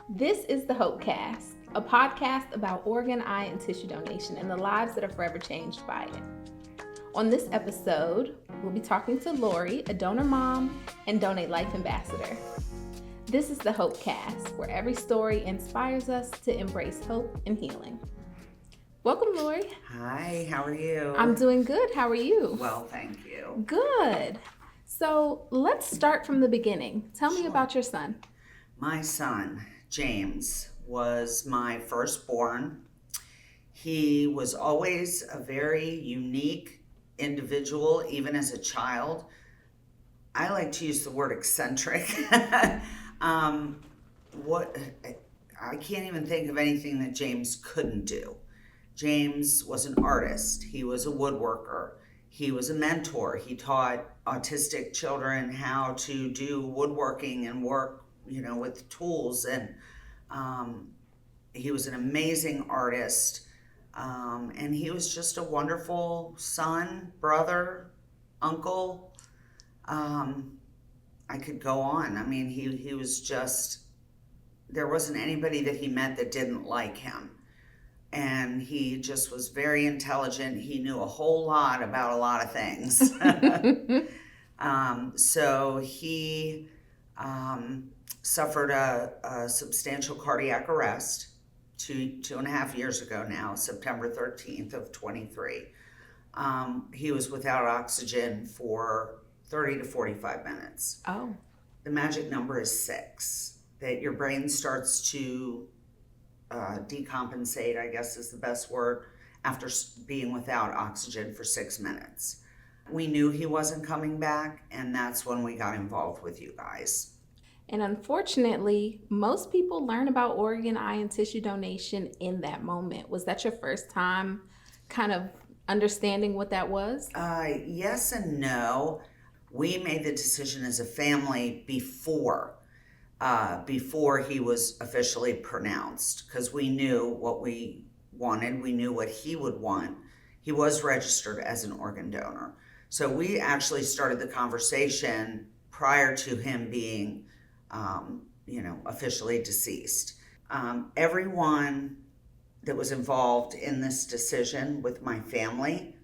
This is the HopeCast, a podcast about organ, eye, and tissue donation and the lives that are forever changed by it. On this episode, we'll be talking to Lori, a donor mom and Donate Life ambassador. This is the HopeCast, where every story inspires us to embrace hope and healing. Welcome, Lori. Hi, how are you? I'm doing good. How are you? Well, thank you. Good. So let's start from the beginning. Tell me about your son. My son, James, was my firstborn. He was always a very unique individual, even as a child. I like to use the word eccentric. I can't even think of anything that James couldn't do. James was an artist. He was a woodworker. He was a mentor. He taught autistic children how to do woodworking and work, with tools. And he was an amazing artist. And he was just a wonderful son, brother, uncle. I could go on. I mean, he was just, there wasn't anybody that he met that didn't like him. And he just was very intelligent. He knew a whole lot about a lot of things. So he suffered a substantial cardiac arrest 2.5 years ago now, September 13th of 23. He was without oxygen for 30 to 45 minutes. Oh. The magic number is 6, that your brain starts to decompensate, I guess is the best word, after being without oxygen for 6 minutes. We knew he wasn't coming back, and that's when we got involved with you guys. And unfortunately, most people learn about organ, eye, and tissue donation in that moment. Was that your first time kind of understanding what that was? Yes and no. We made the decision as a family before he was officially pronounced, because we knew what we wanted. We knew what he would want. He was registered as an organ donor. So we actually started the conversation prior to him being, officially deceased. Everyone that was involved in this decision with my family,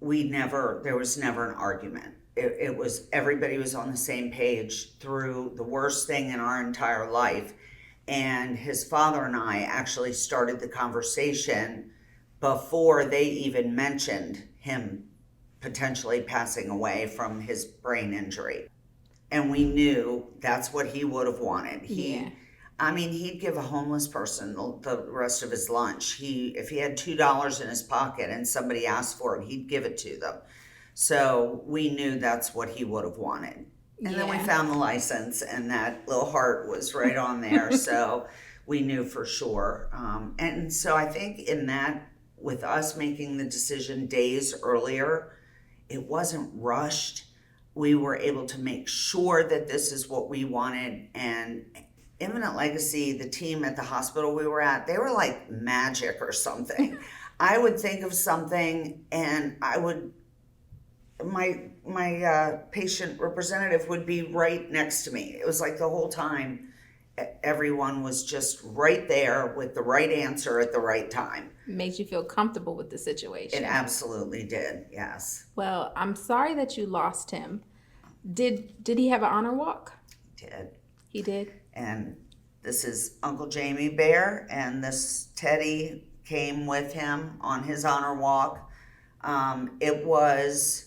there was never an argument. It was, everybody was on the same page through the worst thing in our entire life. And his father and I actually started the conversation before they even mentioned him potentially passing away from his brain injury. And we knew that's what he would have wanted. He'd give a homeless person the rest of his lunch. If he had $2 in his pocket and somebody asked for it, he'd give it to them. So we knew that's what he would have wanted. And then we found the license, and that little heart was right on there. So we knew for sure. And so I think in that, with us making the decision days earlier, it wasn't rushed. We were able to make sure that this is what we wanted. And Imminent Legacy, the team at the hospital we were at, they were like magic or something. I would think of something, and my patient representative would be right next to me. It was like the whole time everyone was just right there with the right answer at the right time. Made you feel comfortable with the situation. It absolutely did, yes. Well, I'm sorry that you lost him. Did he have an honor walk? He did. He did? And this is Uncle Jamie Bear, and this Teddy came with him on his honor walk. It was,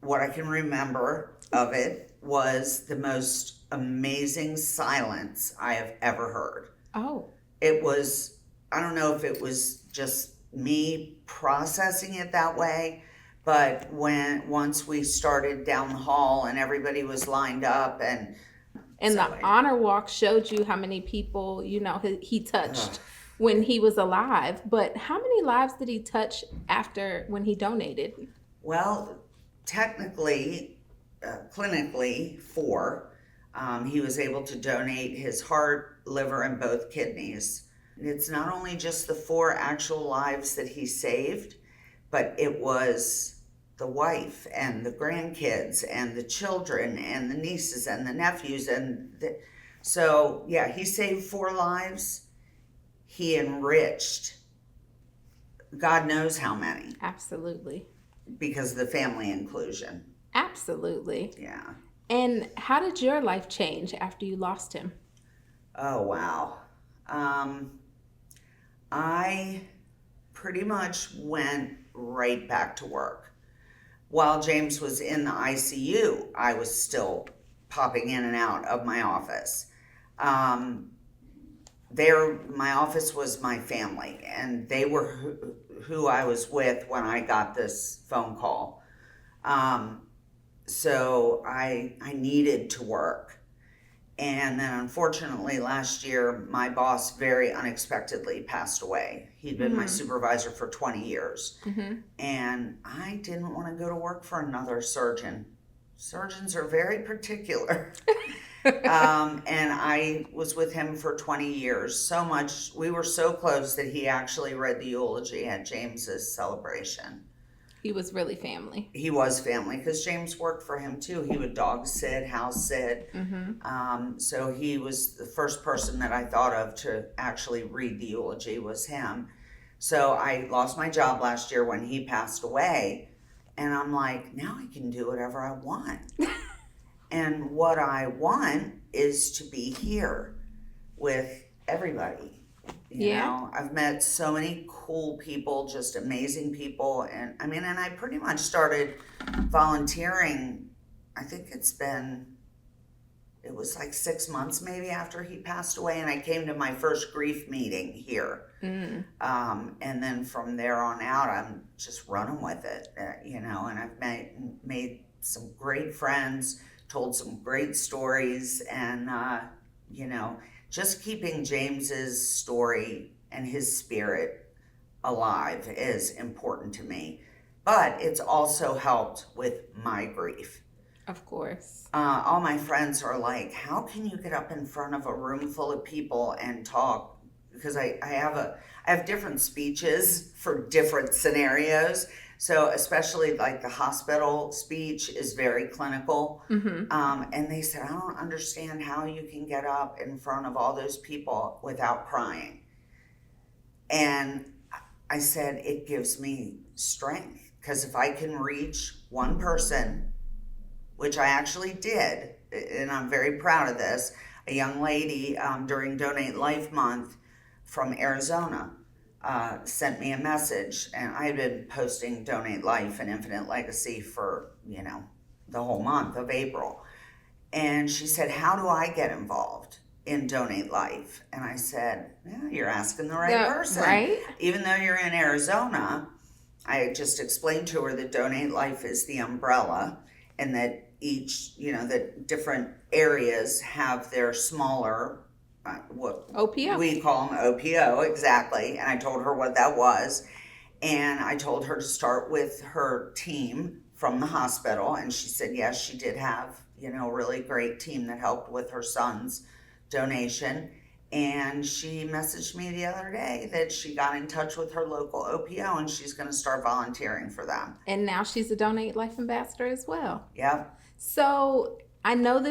what I can remember of it was the most amazing silence I have ever heard. Oh. It was, I don't know if it was just me processing it that way, but once we started down the hall and everybody was lined up and the honor walk showed you how many people, he touched when he was alive. But how many lives did he touch after when he donated? Well, technically, clinically, 4. He was able to donate his heart, liver, and both kidneys. It's not only just the 4 actual lives that he saved, but it was the wife and the grandkids and the children and the nieces and the nephews and So, yeah, he saved 4 lives. He enriched God knows how many Absolutely. because of the family inclusion. Absolutely. Yeah. And how did your life change after you lost him? Oh, wow. I pretty much went right back to work. While James was in the ICU, I was still popping in and out of my office. My office was my family, and they were who I was with when I got this phone call. So I needed to work. And then unfortunately last year, my boss very unexpectedly passed away. He'd been my supervisor for 20 years. And I didn't want to go to work for another surgeon. Surgeons are very particular. And I was with him for 20 years. So much, we were so close that he actually read the eulogy at James's celebration. He was really family. He was family because James worked for him too. He would dog sit, house sit. So he was the first person that I thought of to actually read the eulogy was him. So I lost my job last year when he passed away. And I'm like, now I can do whatever I want. And what I want is to be here with everybody. You know, I've met so many cool people, just amazing people. And I pretty much started volunteering. I think it was like 6 months maybe after he passed away. And I came to my first grief meeting here. And then from there on out, I'm just running with it, and I've made some great friends, told some great stories, and, just keeping James's story and his spirit alive is important to me. But it's also helped with my grief. Of course. All my friends are like, how can you get up in front of a room full of people and talk? Because I have different speeches for different scenarios. So especially like the hospital speech is very clinical. And they said, I don't understand how you can get up in front of all those people without crying. And I said, it gives me strength. Because if I can reach one person, which I actually did, and I'm very proud of this, a young lady during Donate Life Month from Arizona sent me a message, and I had been posting Donate Life and Infinite Legacy for, the whole month of April. And she said, how do I get involved in Donate Life? And I said, yeah, you're asking the right person. Right? Even though you're in Arizona, I just explained to her that Donate Life is the umbrella, and that each, that different areas have their smaller what OPO. We call them OPO, exactly. And I told her what that was. And I told her to start with her team from the hospital. And she said, yes, she did have, a really great team that helped with her son's donation. And she messaged me the other day that she got in touch with her local OPO and she's going to start volunteering for them. And now she's a Donate Life ambassador as well. Yep. So I know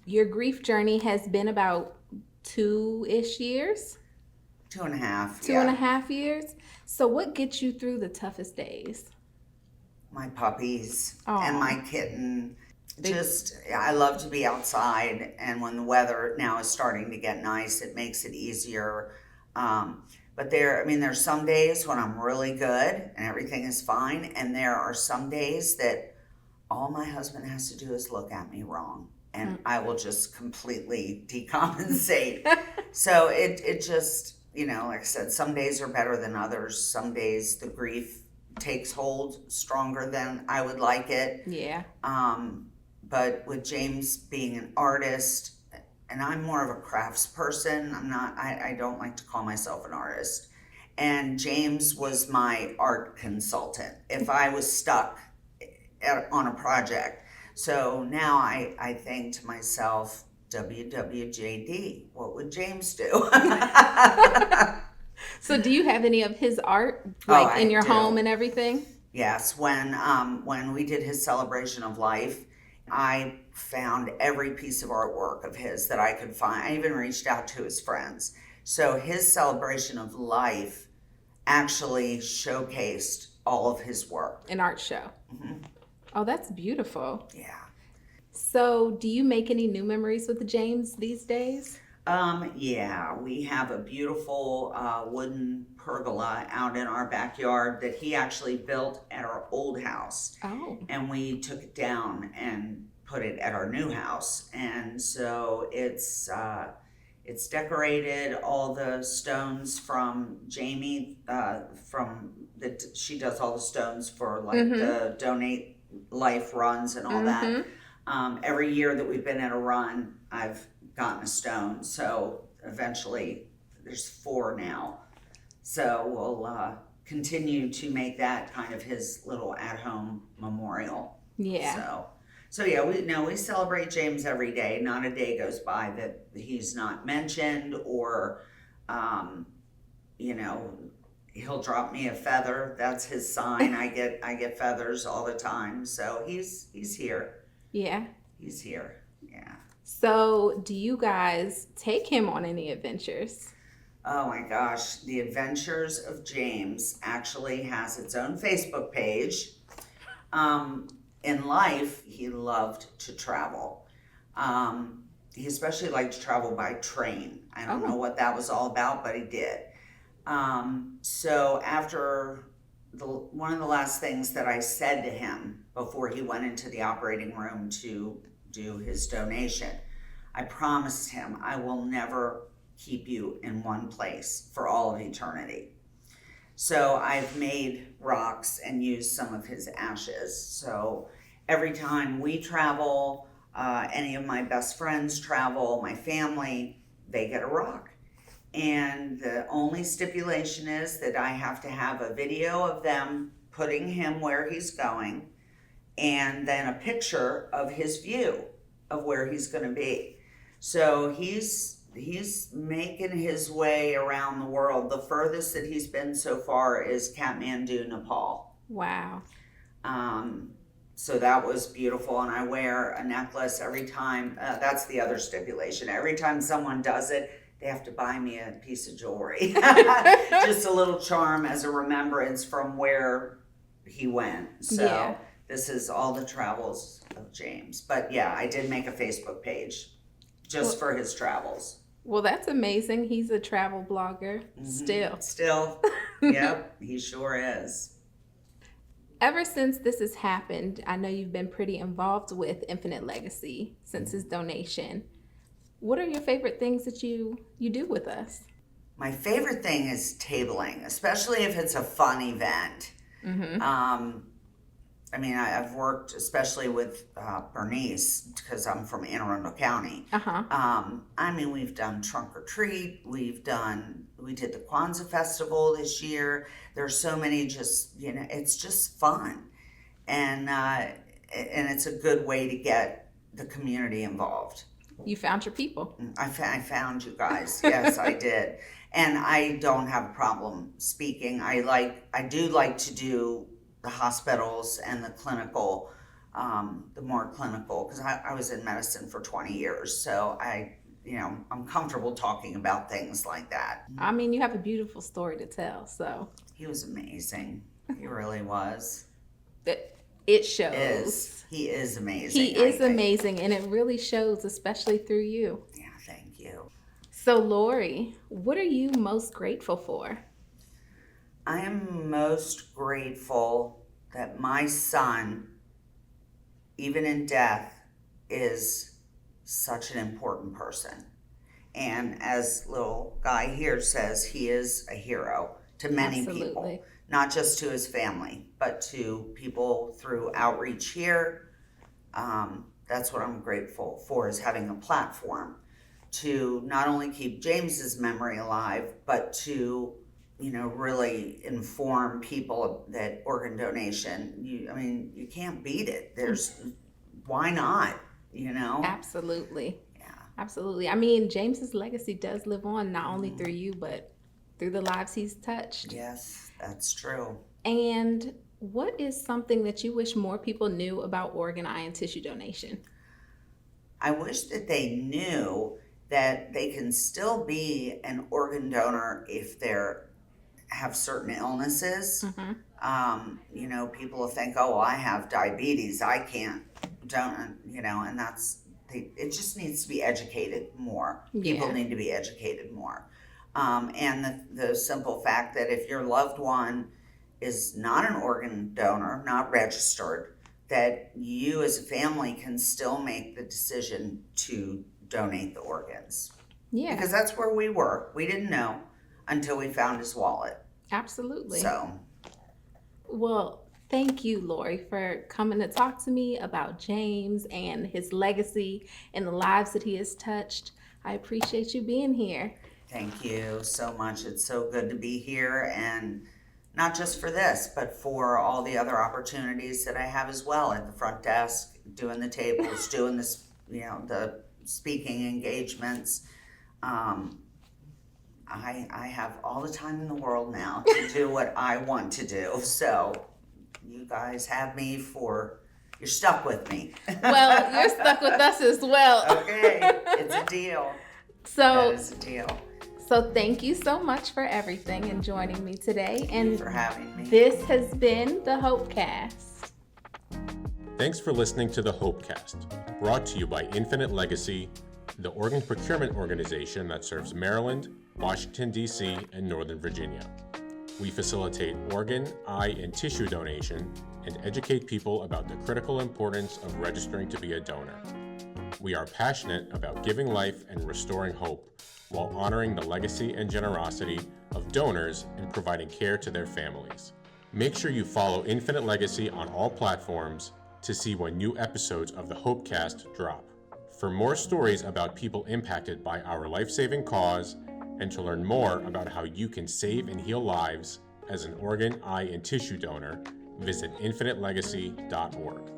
your grief journey has been about 2-ish years? 2.5. 2.5 years. So what gets you through the toughest days? My puppies Aww. And my kitten. I love to be outside, and when the weather now is starting to get nice, it makes it easier. But there's some days when I'm really good and everything is fine, and there are some days that all my husband has to do is look at me wrong, and I will just completely decompensate. So it just, like I said, some days are better than others. Some days the grief takes hold stronger than I would like it. Yeah. But with James being an artist, and I'm more of a crafts person, I don't like to call myself an artist. And James was my art consultant if I was stuck on a project. So now I think to myself, WWJD, what would James do? So do you have any of his art in your home and everything? Yes, when we did his celebration of life I found every piece of artwork of his that I could find. I even reached out to his friends. So his celebration of life actually showcased all of his work. An art show. Mm-hmm. Oh, that's beautiful. Yeah. So, do you make any new memories with James these days? Yeah, we have a beautiful wooden pergola out in our backyard that he actually built at our old house. Oh. And we took it down and put it at our new house. And so it's decorated. All the stones from Jamie, she does all the stones for like the Donate Life runs and all that. Every year that we've been at a run, I've gotten a stone. So eventually there's 4 now. So we'll continue to make that kind of his little at-home memorial. Yeah. So yeah, we celebrate James every day. Not a day goes by that he's not mentioned, or he'll drop me a feather. That's his sign. I get feathers all the time. So he's here. Yeah. He's here. Yeah. So, do you guys take him on any adventures? Oh my gosh, The Adventures of James actually has its own Facebook page. In life, he loved to travel. He especially liked to travel by train. I don't know what that was all about, but he did. So after one of the last things that I said to him before he went into the operating room to do his donation, I promised him I will never keep you in one place for all of eternity. So I've made rocks and used some of his ashes. So every time we travel, any of my best friends travel, my family, they get a rock. And the only stipulation is that I have to have a video of them putting him where he's going, and then a picture of his view of where he's going to be. So he's making his way around the world. The furthest that he's been so far is Kathmandu, Nepal. Wow. So that was beautiful, and I wear a necklace every time. That's the other stipulation. Every time someone does it, they have to buy me a piece of jewelry. Just a little charm as a remembrance from where he went. So This is all the travels of James. But yeah, I did make a Facebook page just for his travels. Well, that's amazing. He's a travel blogger Still. Yep, he sure is. Ever since this has happened, I know you've been pretty involved with Infinite Legacy since his donation. What are your favorite things that you do with us? My favorite thing is tabling, especially if it's a fun event. I've worked especially with Bernice because I'm from Anne Arundel County. We've done Trunk or Treat. We did the Kwanzaa Festival this year. There's so many it's just fun. And it's a good way to get the community involved. You found your people. I found you guys. Yes, I did. And I don't have a problem speaking. I do like to do the hospitals and the clinical, the more clinical, because I was in medicine for 20 years. So I'm comfortable talking about things like that. I mean, you have a beautiful story to tell, so. He was amazing. He really was. It shows. He is amazing. He is amazing, and it really shows, especially through you. Yeah, thank you. So, Lori, what are you most grateful for? I am most grateful that my son, even in death, is such an important person. And as little guy here says, he is a hero to many people, not just to his family, but to people through outreach here. That's what I'm grateful for, is having a platform to not only keep James's memory alive, but to really inform people that organ donation, you can't beat it. Why not, Absolutely. Yeah. Absolutely. James's legacy does live on, not only through you, but through the lives he's touched. Yes, that's true. And What is something that you wish more people knew about organ, eye, and tissue donation? I wish that they knew that they can still be an organ donor if they're have certain illnesses. People will think, oh, I have diabetes, I can't donate, and it just needs to be educated more. People Yeah. need to be educated more. And the simple fact that if your loved one is not an organ donor, not registered, that you as a family can still make the decision to donate the organs. Yeah, Because that's where we were. We didn't know until we found his wallet. absolutely. So, Well, thank you, Lori, for coming to talk to me about James and his legacy and the lives that he has touched. I appreciate you being here. thank you so much. It's so good to be here, and not just for this, but for all the other opportunities that I have as well at the front desk, doing the tables, doing this, the speaking engagements. I have all the time in the world now to do what I want to do. So you guys have me you're stuck with me. Well, you're stuck with us as well. Okay, it's a deal. So, That is a deal. so thank you so much for everything and joining me today. Thank you And for having me. this has been the Hopecast. Thanks for listening to the Hopecast, brought to you by Infinite Legacy, the organ procurement organization that serves Maryland, Washington, D.C., and Northern Virginia. We facilitate organ, eye, and tissue donation and educate people about the critical importance of registering to be a donor. We are passionate about giving life and restoring hope while honoring the legacy and generosity of donors and providing care to their families. Make sure you follow Infinite Legacy on all platforms to see when new episodes of the Hopecast drop. For more stories about people impacted by our life-saving cause and to learn more about how you can save and heal lives as an organ, eye, and tissue donor, visit infinitelegacy.org.